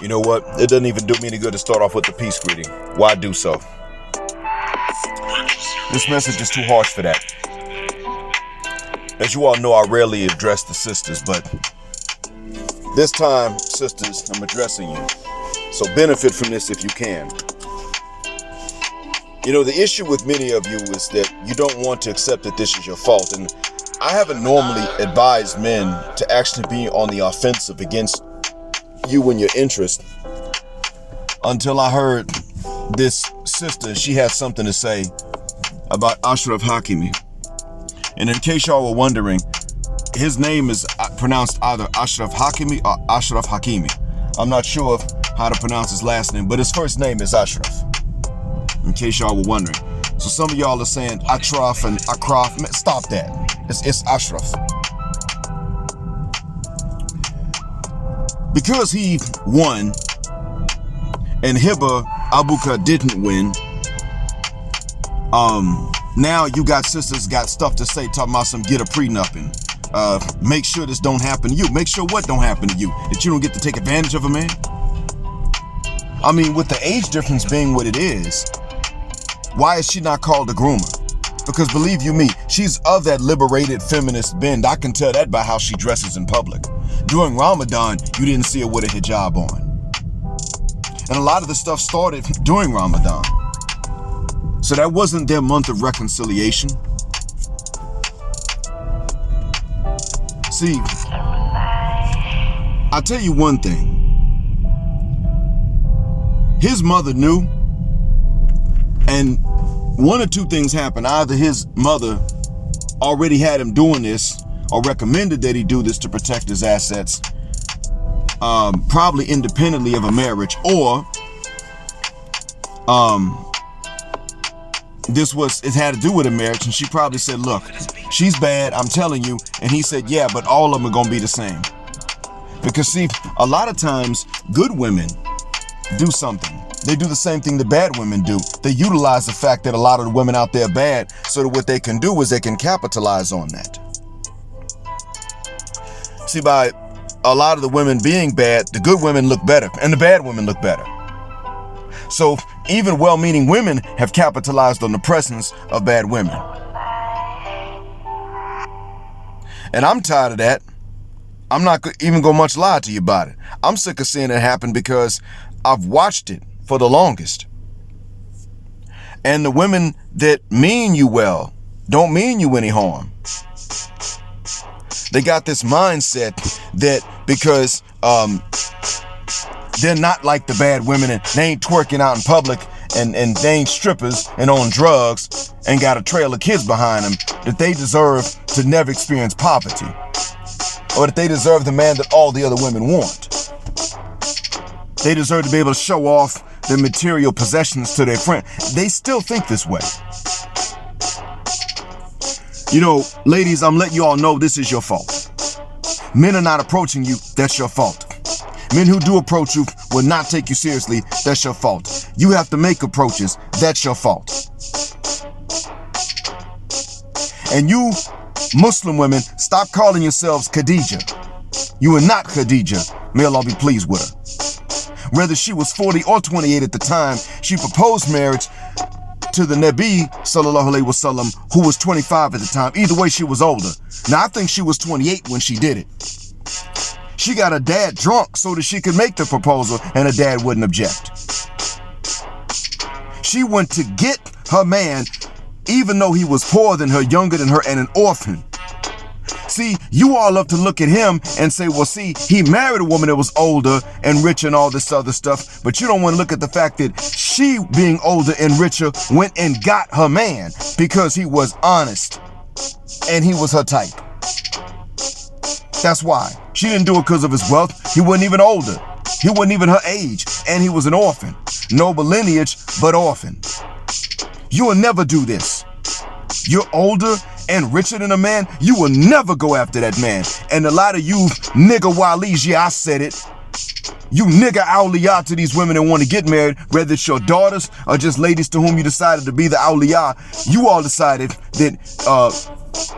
You know what? It doesn't even do me any good to start off with the peace greeting. Why do so? This message is too harsh for that. As you all know, I rarely address the sisters, but this time, sisters, I'm addressing you. So benefit from this if you can. You know, the issue with many of you is that you don't want to accept that this is your fault. And I haven't normally advised men to actually be on the offensive against you and your interest until I heard this sister. She had something to say about Achraf Hakimi. And in case y'all were wondering, his name is pronounced either Achraf Hakimi or Achraf Hakimi. I'm not sure how to pronounce his last name, but his first name is Achraf, in case y'all were wondering. So some of y'all are saying Achraf and Achraf. Stop that. It's Achraf. Because he won and Hiba Abouk didn't win, now you got sisters got stuff to say, talking about some get a prenup and make sure this don't happen to you. Make sure what don't happen to you? That you don't get to take advantage of a man? I mean, with the age difference being what it is, why is she not called a groomer? Because believe you me, she's of that liberated feminist bend. I can tell that by how she dresses in public. During Ramadan, you didn't see her with a hijab on. And a lot of the stuff started during Ramadan. So that wasn't their month of reconciliation. See, I'll tell you one thing. His mother knew, and one or two things happened. Either his mother already had him doing this or recommended that he do this to protect his assets, probably independently of a marriage, or it had to do with a marriage, and she probably said, look, she's bad, I'm telling you. And he said, yeah, but all of them are gonna be the same. Because see, a lot of times good women do something. They do the same thing the bad women do. They utilize the fact that a lot of the women out there are bad, so that what they can do is they can capitalize on that. See, by a lot of the women being bad, the good women look better and the bad women look better. So even well-meaning women have capitalized on the presence of bad women. And I'm tired of that. I'm not even gonna much lie to you about it. I'm sick of seeing it happen because I've watched it for the longest. And the women that mean you well don't mean you any harm. They got this mindset that because they're not like the bad women and they ain't twerking out in public and they ain't strippers and on drugs and got a trail of kids behind them, that they deserve to never experience poverty, or that they deserve the man that all the other women want. They deserve to be able to show off their material possessions to their friend. They still think this way. You know, ladies, I'm letting you all know this is your fault. Men are not approaching you, that's your fault. Men who do approach you will not take you seriously, that's your fault. You have to make approaches, that's your fault. And you Muslim women, stop calling yourselves Khadija. You are not Khadija. May Allah be pleased with her. Whether she was 40 or 28 at the time she proposed marriage to the Nabi sallallahu alaihi wasallam, who was 25 at the time. Either way, she was older. Now I think she was 28 when she did it. She got her dad drunk so that she could make the proposal and her dad wouldn't object. She went to get her man even though he was poorer than her, younger than her, and an orphan. See, you all love to look at him and say, well, see, he married a woman that was older and richer and all this other stuff, but you don't want to look at the fact that she, being older and richer, went and got her man because he was honest and he was her type. That's why. She didn't do it because of his wealth. He wasn't even older. He wasn't even her age, and he was an orphan. Noble lineage, but orphan. You will never do this. You're older and richer than a man, you will never go after that man. And a lot of you nigga walis, yeah, I said it. You nigga awliya to these women that want to get married, whether it's your daughters or just ladies to whom you decided to be the awliya. You all decided that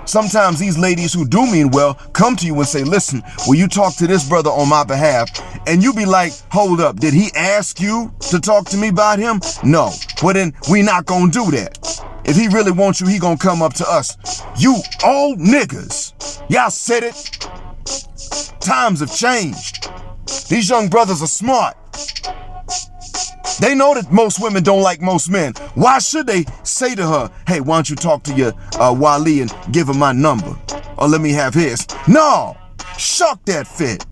Sometimes these ladies who do mean well come to you and say, listen, will you talk to this brother on my behalf? And you be like, hold up, did he ask you to talk to me about him? No. Well, then we not gonna do that. If he really wants you, he gonna come up to us. You old niggas. Y'all said it. Times have changed. These young brothers are smart. They know that most women don't like most men. Why should they say to her, hey, why don't you talk to your Wali and give him my number? Or let me have his. No, shuck that fit.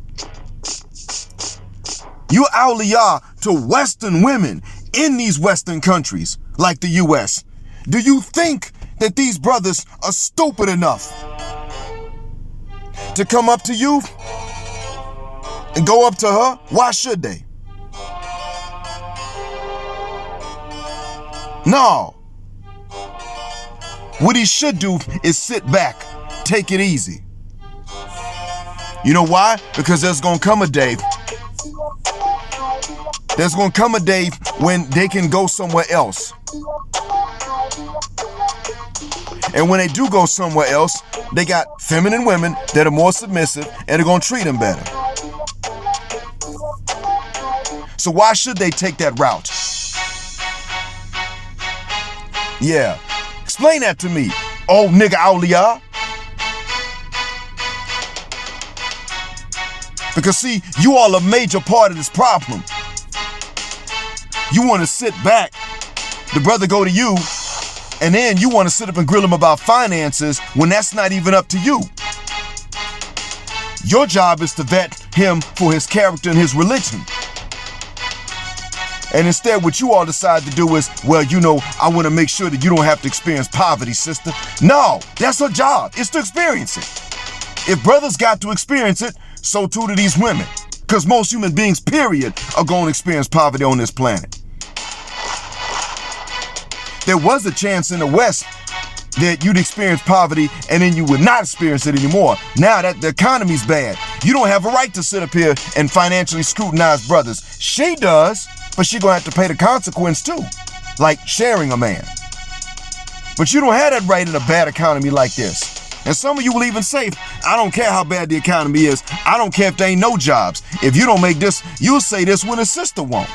You awliya to Western women in these Western countries like the US. Do you think that these brothers are stupid enough to come up to you and go up to her? Why should they? No. What he should do is sit back, take it easy. You know why? Because there's gonna come a day. There's gonna come a day when they can go somewhere else. And when they do go somewhere else, they got feminine women that are more submissive and are gonna treat them better. So why should they take that route? Yeah. Explain that to me, old nigga awliya. Because see, you all a major part of this problem. You want to sit back, the brother go to you, and then you want to sit up and grill him about finances when that's not even up to you. Your job is to vet him for his character and his religion. And instead, what you all decide to do is, well, you know, I want to make sure that you don't have to experience poverty, sister. No, that's her job. It's to experience it. If brothers got to experience it, so too do these women. Because most human beings, period, are going to experience poverty on this planet. There was a chance in the West that you'd experience poverty and then you would not experience it anymore. Now that the economy's bad, you don't have a right to sit up here and financially scrutinize brothers. She does. But she gonna have to pay the consequence too, like sharing a man. But you don't have that right in a bad economy like this. And some of you will even say, I don't care how bad the economy is. I don't care if there ain't no jobs. If you don't make this, you'll say this when a sister won't.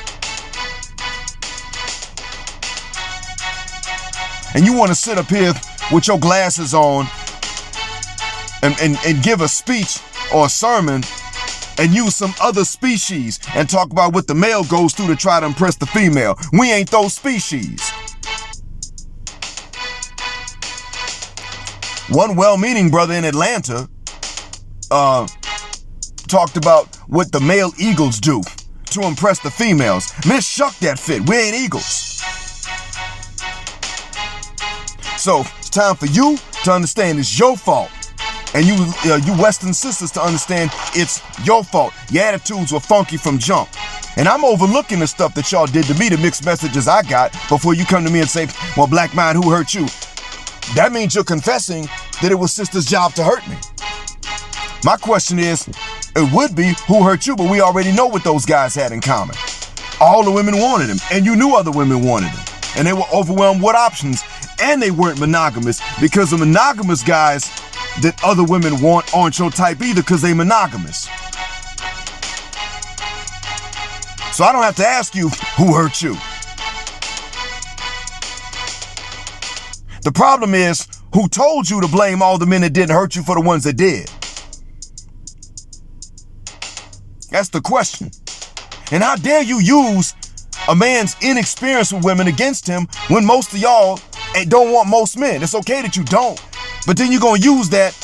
And you want to sit up here with your glasses on and give a speech or a sermon and use some other species and talk about what the male goes through to try to impress the female. We ain't those species. One well-meaning brother in Atlanta talked about what the male eagles do to impress the females. Miss, shuck that fit. We ain't eagles. So it's time for you to understand it's your fault. And you Western sisters to understand it's your fault. Your attitudes were funky from jump. And I'm overlooking the stuff that y'all did to me, the mixed messages I got, before you come to me and say, well, black man, who hurt you? That means you're confessing that it was sister's job to hurt me. My question is, it would be who hurt you, but we already know what those guys had in common. All the women wanted him, and you knew other women wanted him. And they were overwhelmed with options, and they weren't monogamous, because the monogamous guys that other women want aren't your type either because they monogamous. So I don't have to ask you who hurt you. The problem is who told you to blame all the men that didn't hurt you for the ones that did. That's the question. And how dare you use a man's inexperience with women against him when most of y'all don't want most men. It's okay that you don't. But then you're going to use that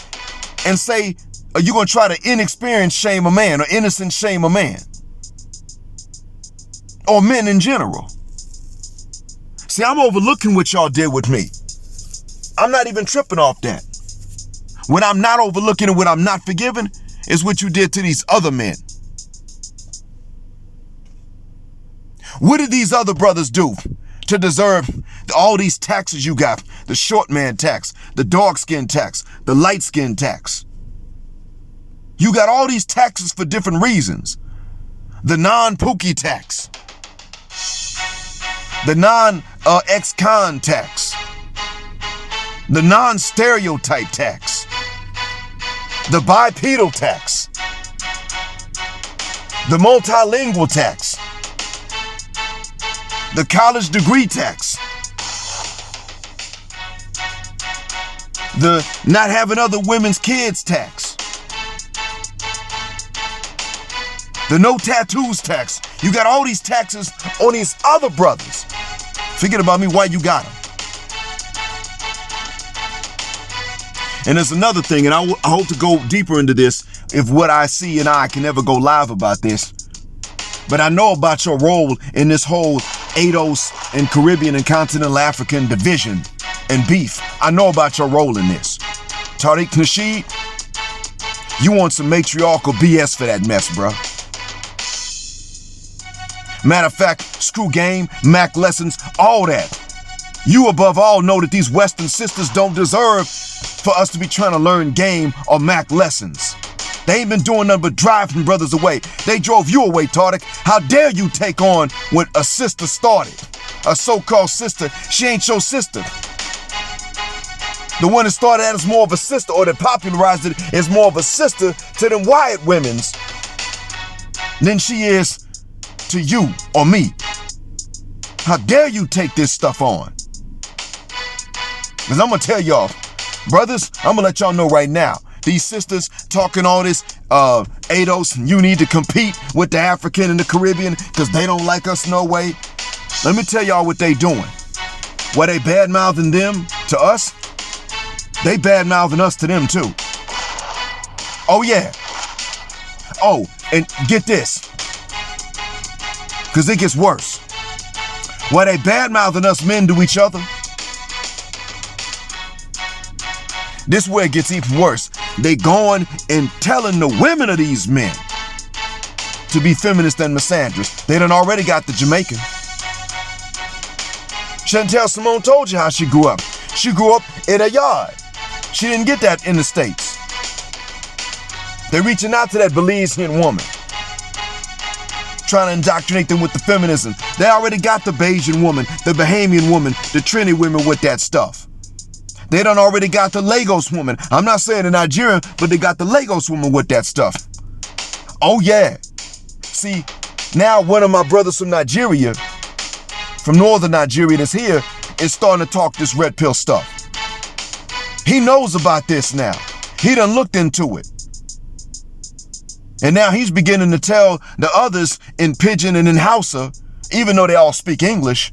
and say, you're going to try to inexperienced shame a man or innocent shame a man. Or men in general. See, I'm overlooking what y'all did with me. I'm not even tripping off that. What I'm not overlooking and what I'm not forgiving is what you did to these other men. What did these other brothers do to deserve all these taxes you got? The short man tax, the dark skin tax, the light skin tax. You got all these taxes for different reasons. The non-Pookie tax. The non-ex-con tax. the non-stereotype tax, the bipedal tax, the multilingual tax, the college degree tax, the not having other women's kids tax, the no tattoos tax. You got all these taxes on these other brothers. Forget about me, why you got them. And there's another thing, and I hope to go deeper into this if what I see, and I can never go live about this. But I know about your role in this whole ADOS and Caribbean and Continental African division and beef. I know about your role in this. Tariq Nasheed, you want some matriarchal BS for that mess, bro. Matter of fact, screw game, Mac lessons, all that. You above all know that these Western sisters don't deserve for us to be trying to learn game or Mac lessons. They ain't been doing nothing but driving brothers away. They drove you away, Tariq. How dare you take on what a sister started? A so-called sister. She ain't your sister. The one that started that is more of a sister, or that popularized it is more of a sister to them Wyatt women's than she is to you or me. How dare you take this stuff on? Because I'm going to tell y'all, brothers, I'm going to let y'all know right now. These sisters talking all this ADOS, and you need to compete with the African and the Caribbean because they don't like us no way. Let me tell y'all what they doing. What they bad-mouthing them to us, they bad-mouthing us to them too. Oh yeah. Oh, and get this, because it gets worse. What they bad-mouthing us men to each other, this is where it gets even worse. They going and telling the women of these men to be feminist and misandrous. They done already got the Jamaican. Chantel Simone told you how she grew up. She grew up in a yard. She didn't get that in the States. They're reaching out to that Belizean woman, trying to indoctrinate them with the feminism. They already got the Bayesian woman, the Bahamian woman, the Trini women with that stuff. They done already got the Lagos woman. I'm not saying the Nigerian, but they got the Lagos woman with that stuff. Oh yeah. See, now one of my brothers from Nigeria, from northern Nigeria that's here, is starting to talk this red pill stuff. He knows about this now. He done looked into it. And now he's beginning to tell the others in Pidgin and in Hausa, even though they all speak English,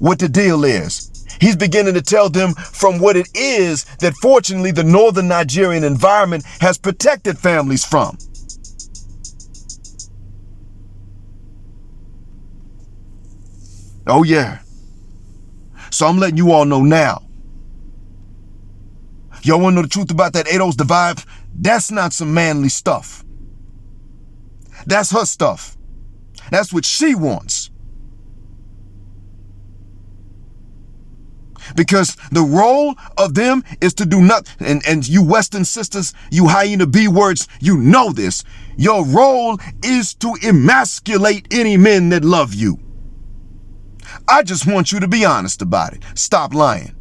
what the deal is. He's beginning to tell them from what it is that fortunately the northern Nigerian environment has protected families from. Oh yeah. So I'm letting you all know now. Y'all want to know the truth about that ADOS divide? That's not some manly stuff. That's her stuff. That's what she wants. Because the role of them is to do nothing. And you Western sisters, you hyena B words, you know this. Your role is to emasculate any men that love you. I just want you to be honest about it. Stop lying.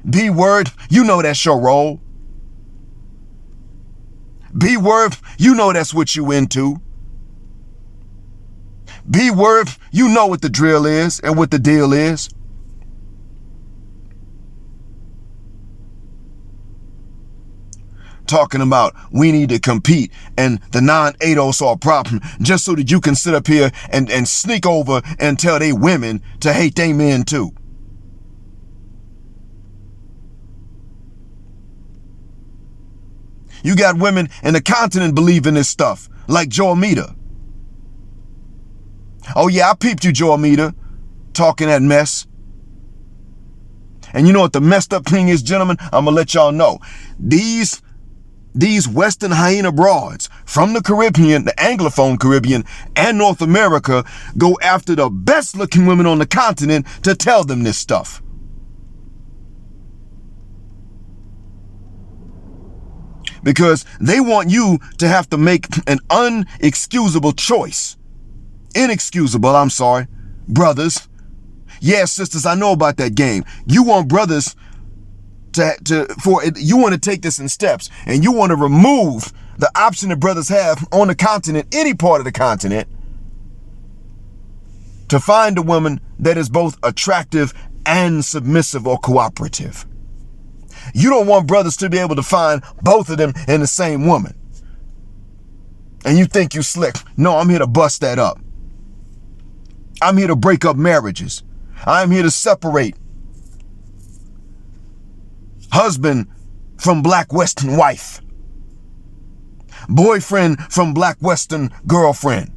B word, you know that's your role. B word, you know that's what you into. B word, you know what the drill is and what the deal is. Talking about we need to compete and the non-ADOS are a problem just so that you can sit up here and sneak over and tell they women to hate they men too. You got women in the continent believe in this stuff, like Joe Amita. Oh yeah, I peeped you, Joe Amita, talking that mess. And you know what the messed up thing is, gentlemen? I'm gonna let y'all know. These Western hyena broads from the Caribbean, the Anglophone Caribbean, and North America go after the best looking women on the continent to tell them this stuff. Because they want you to have to make an inexcusable choice. Inexcusable, I'm sorry. Brothers. Yeah, sisters, I know about that game. You want brothers You want to take this in steps, and you want to remove the option that brothers have on the continent, any part of the continent, to find a woman that is both attractive and submissive or cooperative. You don't want brothers to be able to find both of them in the same woman. And you think you slick. No, I'm here to bust that up. I'm here to break up marriages. I'm here to separate husband from black Western wife, boyfriend from black Western girlfriend.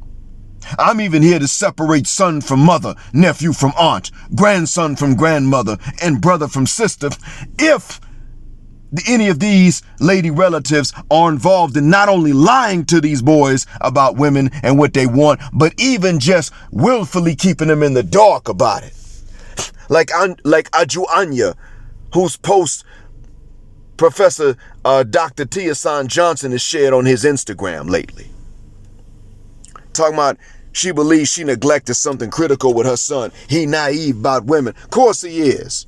I'm even here to separate son from mother, nephew from aunt, grandson from grandmother, and brother from sister, if any of these lady relatives are involved in not only lying to these boys about women and what they want, but even just willfully keeping them in the dark about it. Like Aju Anya, whose post Professor Dr. Tiasan Johnson has shared on his Instagram lately. Talking about she believes she neglected something critical with her son. He naive about women. Of course he is.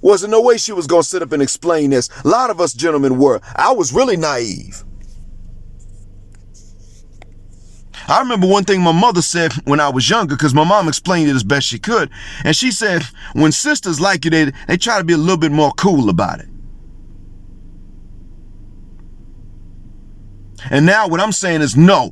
Wasn't no way she was going to sit up and explain this. A lot of us gentlemen were. I was really naive. I remember one thing my mother said when I was younger, because my mom explained it as best she could. And she said, when sisters like you, they try to be a little bit more cool about it. And now what I'm saying is no.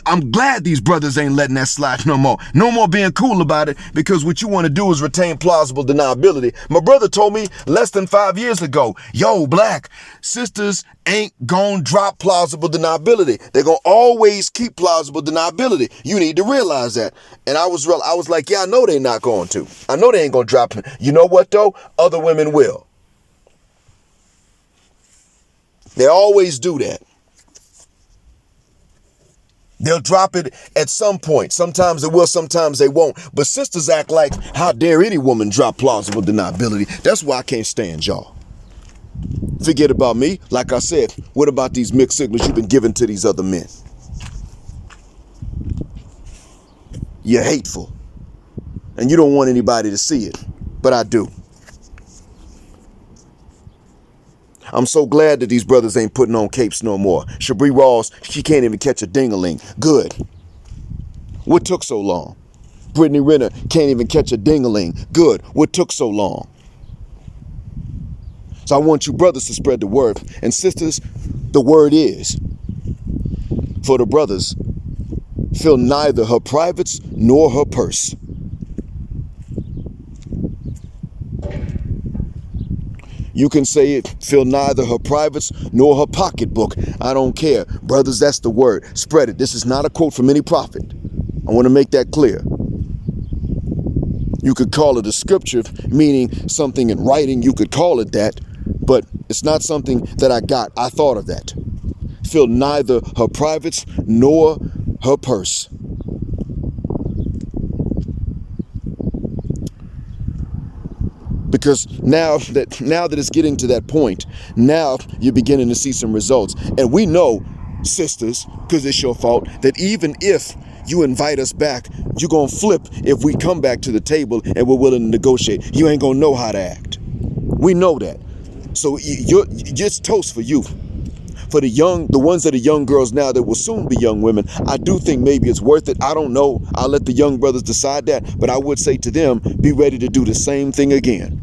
I'm glad these brothers ain't letting that slide no more. No more being cool about it, because what you want to do is retain plausible deniability. My brother told me less than 5 years ago, yo, black, sisters ain't gonna drop plausible deniability. They're gonna always keep plausible deniability. You need to realize that. And I was like, yeah, I know they're not going to. I know they ain't gonna drop it. You know what though? Other women will. They always do that. They'll drop it at some point. Sometimes they will, sometimes they won't. But sisters act like, how dare any woman drop plausible deniability? That's why I can't stand y'all. Forget about me. Like I said, what about these mixed signals you've been giving to these other men? You're hateful. And you don't want anybody to see it. But I do. I'm so glad that these brothers ain't putting on capes no more. Shabri Rawls, she can't even catch a ding-a-ling. Good. What took so long? Brittany Renner can't even catch a ding-a-ling. Good. What took so long? So I want you brothers to spread the word. And sisters, the word is, for the brothers, fill neither her privates nor her purse. You can say it, fill neither her privates nor her pocketbook. I don't care. Brothers, that's the word. Spread it. This is not a quote from any prophet. I want to make that clear. You could call it a scripture, meaning something in writing. You could call it that, but it's not something that I got. I thought of that. Fill neither her privates nor her purse. Because now that it's getting to that point, now you're beginning to see some results. And we know, sisters, because it's your fault, that even if you invite us back, you're going to flip if we come back to the table and we're willing to negotiate. You ain't going to know how to act. We know that. So it's toast for you. For the ones that are young girls now that will soon be young women, I do think maybe it's worth it. I don't know. I'll let the young brothers decide that. But I would say to them, be ready to do the same thing again.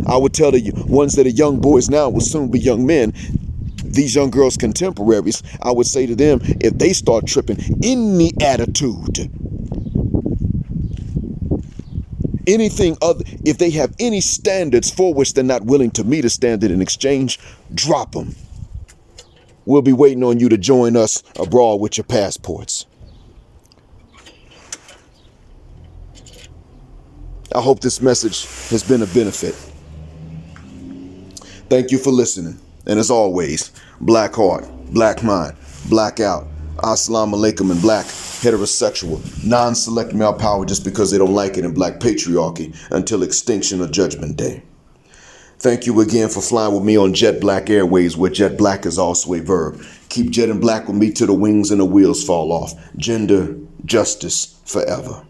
I would tell the ones that are young boys now will soon be young men, these young girls' contemporaries, I would say to them, if they start tripping any attitude, anything other, if they have any standards for which they're not willing to meet a standard in exchange, drop them. We'll be waiting on you to join us abroad with your passports. I hope this message has been a benefit. Thank you for listening. And as always, black heart, black mind, black out. Assalamu alaikum and black, heterosexual, non-select male power just because they don't like it in black patriarchy until extinction or judgment day. Thank you again for flying with me on Jet Black Airways, where jet black is also a verb. Keep jetting black with me till the wings and the wheels fall off. Gender, justice, forever.